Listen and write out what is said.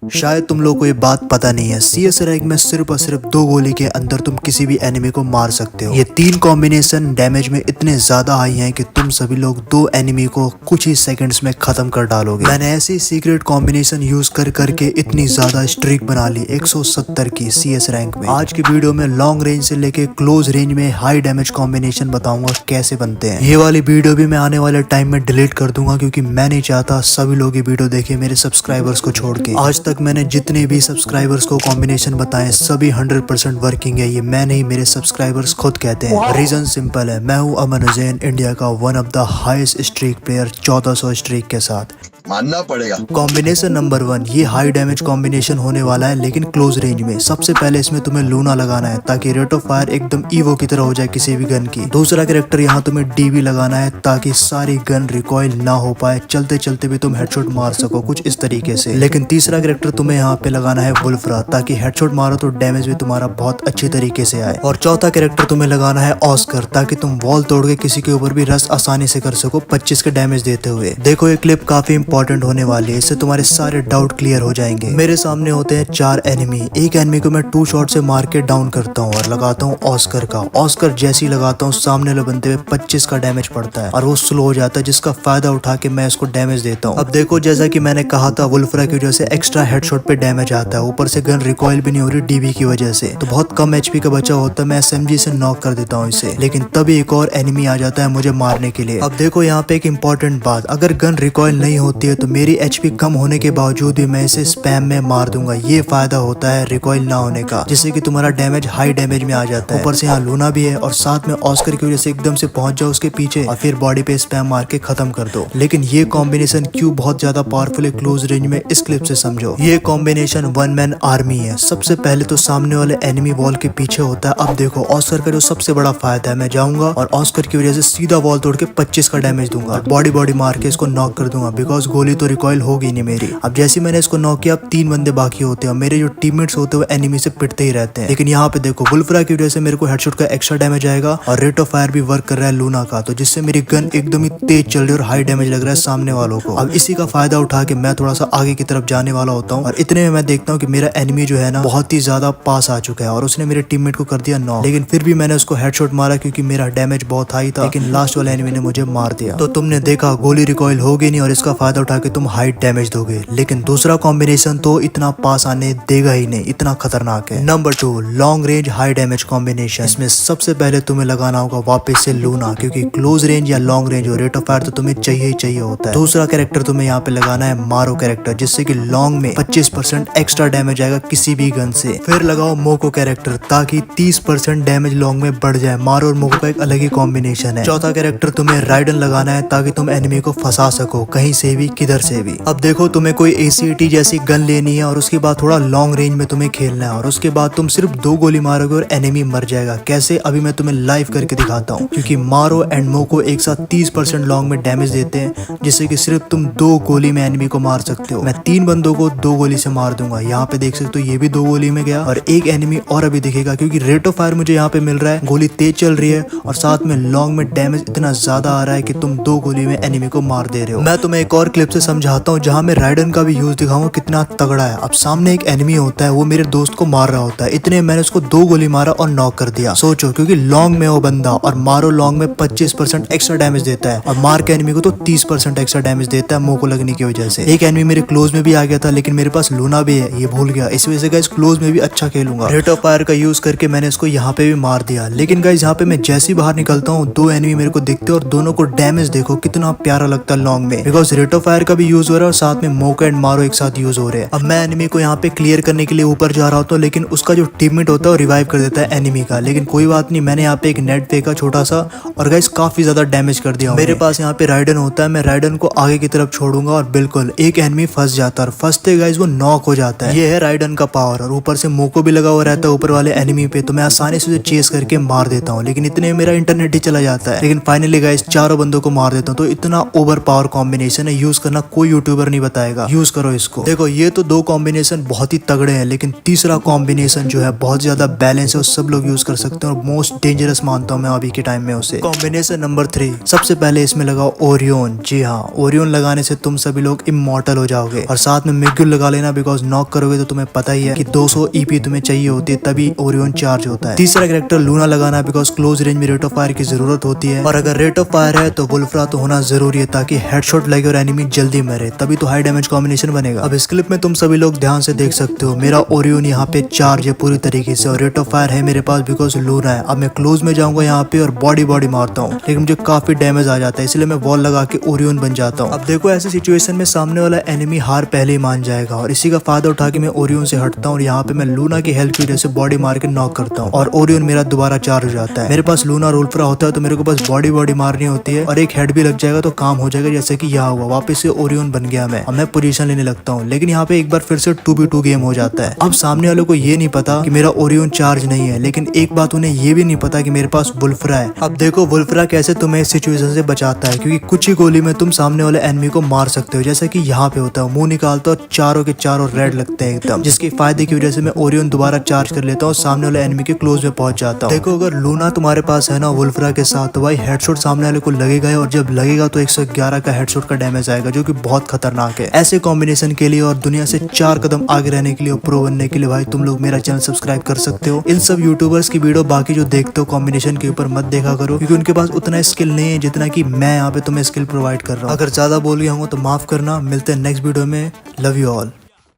शायद तुम लोग को ये बात पता नहीं है, CS रैंक में सिर्फ और सिर्फ 2 गोली के अंदर तुम किसी भी एनिमी को मार सकते हो। ये 3 कॉम्बिनेशन डैमेज में इतने ज्यादा हाई हैं कि तुम सभी लोग 2 एनिमी को कुछ ही सेकंड्स में खत्म कर डालोगे। मैंने ऐसी सीक्रेट कॉम्बिनेशन यूज कर करके इतनी ज्यादा स्ट्रीक बना ली 170 की CS रैंक में। आज की वीडियो में लॉन्ग रेंज से लेके क्लोज रेंज में हाई डैमेज कॉम्बिनेशन बताऊंगा कैसे बनते हैं। ये वाली वीडियो भी मैं आने वाले टाइम में डिलीट कर दूंगा क्योंकि मैं नहीं चाहता सभी लोग ये वीडियो देखे मेरे सब्सक्राइबर्स को छोड़ के। आज तक मैंने जितने भी सब्सक्राइबर्स को कॉम्बिनेशन बताए सभी 100% वर्किंग है। ये मैं नहीं, मेरे सब्सक्राइबर्स खुद कहते हैं। रीजन सिंपल है, मैं हूँ अमन हुसैन, इंडिया का one of the highest streak player 1400 streak के साथ। मानना पड़ेगा। कॉम्बिनेशन नंबर 1, ये हाई डैमेज कॉम्बिनेशन होने वाला है लेकिन क्लोज रेंज में। सबसे पहले इसमें तुम्हें लूना लगाना है ताकि रेट ऑफ फायर एकदम ईवो की तरह हो जाए किसी भी गन की। दूसरा कैरेक्टर यहाँ तुम्हें DB लगाना है ताकि सारी गन रिकॉइल ना हो पाए, चलते चलते भी तुम हेडशॉट मार सको कुछ इस तरीके से। लेकिन तीसरा कैरेक्टर तुम्हें यहाँ पे लगाना है वुल्फ्रा ताकि हेडशॉट मारो तो डैमेज भी तुम्हारा बहुत अच्छी तरीके से आए। और चौथा कैरेक्टर तुम्हें लगाना है ऑस्कर ताकि तुम वॉल तोड़ के किसी के ऊपर भी रश आसानी से कर सको 25 के डैमेज देते हुए। देखो ये क्लिप काफी इंपॉर्टेंट होने वाली है, इससे तुम्हारे सारे डाउट क्लियर हो जाएंगे। मेरे सामने होते हैं 4 एनिमी। एक एनिमी को मैं 2 शॉट से मार के डाउन करता हूँ और लगाता हूँ ऑस्कर का। ऑस्कर जैसे ही लगाता हूँ सामने वाले बंदे पे 25 का डैमेज पड़ता है और वो स्लो हो जाता है, जिसका फायदा उठा के मैं इसको डैमेज देता हूँ। अब देखो जैसा कि मैंने कहा था, वुल्फ्रा की वजह से एक्स्ट्रा हेडशॉट पे डैमेज आता है, ऊपर से गन रिकॉइल भी नहीं हो रही DB की वजह से, तो बहुत कम HP का बचा होता है। मैं SMG से नॉक कर देता हूँ इसे, लेकिन तभी एक और एनिमी आ जाता है मुझे मारने के लिए। अब देखो यहाँ पे एक इंपॉर्टेंट बात, अगर गन रिकॉइल नहीं होती है तो मेरी HP कम होने के बावजूद भी मैं इसे स्पैम में मार दूंगा। ये फायदा होता है रिकॉइल ना होने का, जिससे कि तुम्हारा डैमेज हाई डैमेज में आ जाता है। ऊपर से यहाँ लूना भी है और साथ में ऑस्कर की वजह से एकदम से पहुंच जाओ उसके पीछे और फिर बॉडी पे स्पैम मार के खत्म कर दो। लेकिन ये कॉम्बिनेशन क्यों बहुत ज्यादा पावरफुल है क्लोज रेंज में, इस क्लिप से समझो। ये कॉम्बिनेशन वन मैन आर्मी है। सबसे पहले तो सामने वाले एनिमी वॉल के पीछे होता है। अब देखो ऑस्कर का जो सबसे बड़ा फायदा है, मैं जाऊंगा और ऑस्कर की वजह से सीधा वॉल तोड़ के 25 का डैमेज दूंगा और बॉडी मार के इसको नॉक कर दूंगा, बिकॉज गोली तो रिकॉइल होगी नहीं मेरी। अब जैसे मैंने इसको नॉक किया, अब 3 बंदे बाकी होते हैं और मेरे जो टीममेट्स होते हैं वो एनिमी से पिटते ही रहते हैं। लेकिन यहाँ पे देखो वुल्फ्रा की वजह से मेरे को हेडशॉट का एक्स्ट्रा डैमेज आएगा और रेट ऑफ फायर भी वर्क कर रहा है लूना का, तो जिससे मेरी गन एकदम ही तेज चल रही है और हाई डैमेज लग रहा है सामने वालों को। अब इसी का फायदा उठा के मैं थोड़ा सा आगे की तरफ जाने वाला होता हूँ और इतने में मैं देखता हूँ कि मेरा एनिमी जो है ना बहुत ही ज्यादा पास आ चुका है और उसने मेरे टीममेट को कर दिया नॉक। लेकिन फिर भी मैंने उसको हेडशॉट मारा क्योंकि मेरा डैमेज बहुत हाई था, लेकिन लास्ट वाले एनिमी ने मुझे मार दिया। तो तुमने देखा गोली रिकॉइल होगी नहीं और इसका फायदा उठा के तुम हाई डैमेज दोगे। लेकिन दूसरा कॉम्बिनेशन तो इतना पास आने देगा ही नहीं, इतना खतरनाक है। Number 2, long range high damage combination. इसमें सबसे पहले तुम्हें लगाना होगा वापस से लूना, क्योंकि क्लोज रेंज या लॉन्ग रेंज हो रेट ऑफ फायर तो तुम्हें चाहिए ही चाहिए होता है। दूसरा कैरेक्टर तुम्हें यहाँ पे लगाना है मारो कैरेक्टर, जिससे कि लॉन्ग में 25% एक्स्ट्रा डैमेज आएगा किसी भी गन से। फिर लगाओ मोको कैरेक्टर ताकि 30% डैमेज लॉन्ग में बढ़ जाए। मारो और मोको का एक अलग ही कॉम्बिनेशन है। चौथा कैरेक्टर तुम्हें राइडन लगाना है ताकि तुम एनिमी को फंसा सको कहीं से भी, किधर से भी। अब देखो तुम्हें कोई ACT जैसी गन लेनी है और उसके बाद थोड़ा लॉन्ग रेंज में तुम्हें खेलना है और उसके बाद तुम सिर्फ 2 गोली मारोगे और एनिमी मर जाएगा। कैसे, अभी मैं तुम्हें लाइव करके दिखाता हूँ, क्योंकि मारो एंड मोको एक साथ 30% लॉन्ग में डैमेज देते हैं, जिससे कि सिर्फ तुम 2 गोली में एनिमी को मार सकते हो। मैं 3 बंदों को 2 गोली से मार दूंगा। यहाँ पे देख सकते हो ये भी 2 गोली में गया और एक एनिमी और अभी दिखेगा, क्योंकि रेट ऑफ फायर मुझे यहाँ पे मिल रहा है, गोली तेज चल रही है और साथ में लॉन्ग में डैमेज इतना ज्यादा आ रहा है कि तुम 2 गोली में एनिमी को मार दे रहे हो। मैं तुम्हें एक और क्लिप से समझाता हूँ जहाँ मैं राइडन का भी यूज दिखाऊंगा कितना तगड़ा है। अब सामने एक एनिमी होता है, वो मेरे दोस्त को मार रहा होता है, इतने मैंने उसको 2 गोली मारा और नॉक कर दिया। सोचो, क्योंकि लॉन्ग में वो बंदा और मारो लॉन्ग में 25% एक्स्ट्रा डैमेज देता है और मार के एनिमी को तो 30% एक्स्ट्रा डैमेज देता है मोको लगने की वजह से। एक एनिमी मेरे क्लोज में भी आ गया था, लेकिन मेरे पास लूना भी है, ये भूल गया। इस वजह से गाइस क्लोज में भी अच्छा खेलूंगा। रेट ऑफ फायर का यूज करके मैंने इसको यहाँ पे भी मार दिया। लेकिन गाइस यहाँ पे मैं जैसे ही बाहर निकलता हूँ 2 एनिमी मेरे को दिखते हैं और दोनों को डैमेज देखो कितना प्यारा लगता है लॉन्ग में, बिकॉज रेट ऑफ फायर का भी यूज हो रहा है और साथ में मोको एंड मारो एक साथ यूज हो रहे हैं। अब मैं एनिमी को यहाँ पे क्लियर करने के लिए ऊपर जा रहा होता हूँ, लेकिन उसका जो टीममेट होता है वो रिवाइव कर देता है एनिमी का। लेकिन कोई बात नहीं, मैंने यहाँ पे एक नेट फेंका छोटा सा और गाइस काफी ज्यादा डैमेज कर दिया। मेरे पास यहाँ पे राइडन होता है, मैं राइडन को आगे की तरफ छोड़ूंगा और बिल्कुल एक एनिमी फंस जाता है और फंसते गाइस वो नॉक हो जाता है। ये है राइडन का पावर और ऊपर से मोको भी लगा हुआ रहता है ऊपर वाले एनिमी पे, तो मैं आसानी से उसे चेस करके मार देता हूँ। लेकिन इतने में मेरा इंटरनेट ही चला जाता है। लेकिन फाइनली गाइस चारों बंदों को मार देता हूँ। तो इतना ओवर पावर कॉम्बिनेशन है, यूज करना कोई यूट्यूबर नहीं बताएगा, यूज करो इसको। देखो ये तो दो कॉम्बिनेशन बहुत ही तगड़े हैं, लेकिन तीसरा कॉम्बिनेशन जो है बहुत ज्यादा बैलेंस है और सब लोग यूज कर सकते हैं और मोस्ट डेंजरस मानता हूँ मैं अभी के टाइम में उसे। कॉम्बिनेशन नंबर 3, सबसे पहले इसमें लगाओ ओरियन। जी हाँ, ओरियन लगाने से तुम सभी लोग इमॉर्टल हो जाओगे। और साथ में मिग्युल लगा लेना, बिकॉज नॉक करोगे तो तुम्हें पता ही है कि 200 ईपी तुम्हें चाहिए होती है, तभी ओरियन चार्ज होता है। तीसरा कैरेक्टर लूना लगाना, बिकॉज क्लोज रेंज में रेट ऑफ फायर की जरूरत होती है, और अगर रेट ऑफ फायर है तो वुल्फ्रा तो होना जरूरी है ताकि हेडशॉट लगे और एनिमी जल्दी मरे, तभी तो हाई डैमेज कॉम्बिनेशन बनेगा। अब इस क्लिप में तुम सभी लोग ध्यान से देख सकते हो, मेरा ओरियन यहाँ पे चार्ज है पूरी तरीके से और रेट ऑफ फायर है मेरे पास बिकॉज लूना है। अब मैं क्लोज में जाऊंगा यहाँ पे और बॉडी मारता हूँ, लेकिन मुझे काफी डैमेज आ जाता है, इसलिए मैं वॉल लगा के ओरियन बन जाता हूँ। अब देखो ऐसी सिचुएशन में सामने वाला एनिमी हार पहले ही मान जाएगा और इसी का फायदा उठा के मैं ओरियन से हटता हूँ और यहाँ पे मैं लूना की हेल्प की वजह से बॉडी मार के नॉक करता हूँ और ओरियन मेरा दोबारा चार्ज हो जाता है। मेरे पास लूना और वुल्फ्रा होता है तो मेरे को बस बॉडी मारनी होती है और एक हेड भी लग जाएगा तो काम हो जाएगा, जैसे कि यहाँ हुआ। वापस से ओरियन बन गया मैं पोजीशन लेने लगता हूँ, लेकिन यहाँ पे एक बार फिर से 2v2 गेम हो जाता है। अब सामने वालों को ये नहीं पता कि मेरा ओरियन चार्ज नहीं है, लेकिन एक बात उन्हें ये भी नहीं पता कि मेरे पास वुल्फ्रा है। अब देखो वुल्फ्रा कैसे तुम्हें इस सिचुएशन से बचाता है, क्योंकि कुछ ही गोली में तुम सामने वाले एनिमी को मार सकते हो, जैसा कि यहाँ पे होता है। मुंह निकालता और चारों के चारों रेड लगते हैं एकदम, जिसके फायदे की वजह से मैं ओरियन दोबारा चार्ज कर लेता हूँ, सामने वाले एनिमी के क्लोज में पहुंच जाता हूँ। देखो अगर लूना तुम्हारे पास है ना वुल्फ्रा के साथ, तो भाई हेडशॉट सामने वाले को लगेगा और जब लगेगा तो 111 का हेडशॉट का डैमेज आएगा, जो कि बहुत खतरनाक है। ऐसे कॉम्बिनेशन के लिए और दुनिया से 4 कदम आगे रहने के लिए और प्रो बनने के लिए भाई तुम लोग मेरा चैनल सब्सक्राइब कर सकते हो। इन सब यूट्यूबर्स की वीडियो बाकी जो देखते हो कॉम्बिनेशन के ऊपर मत देखा करो, क्योंकि उनके पास उतना स्किल नहीं है जितना कि मैं यहाँ पे तुम्हें स्किल प्रोवाइड कर रहा हूँ। अगर ज्यादा बोल गया हूँ तो माफ करना। मिलते हैं नेक्स्ट वीडियो में। Love you all.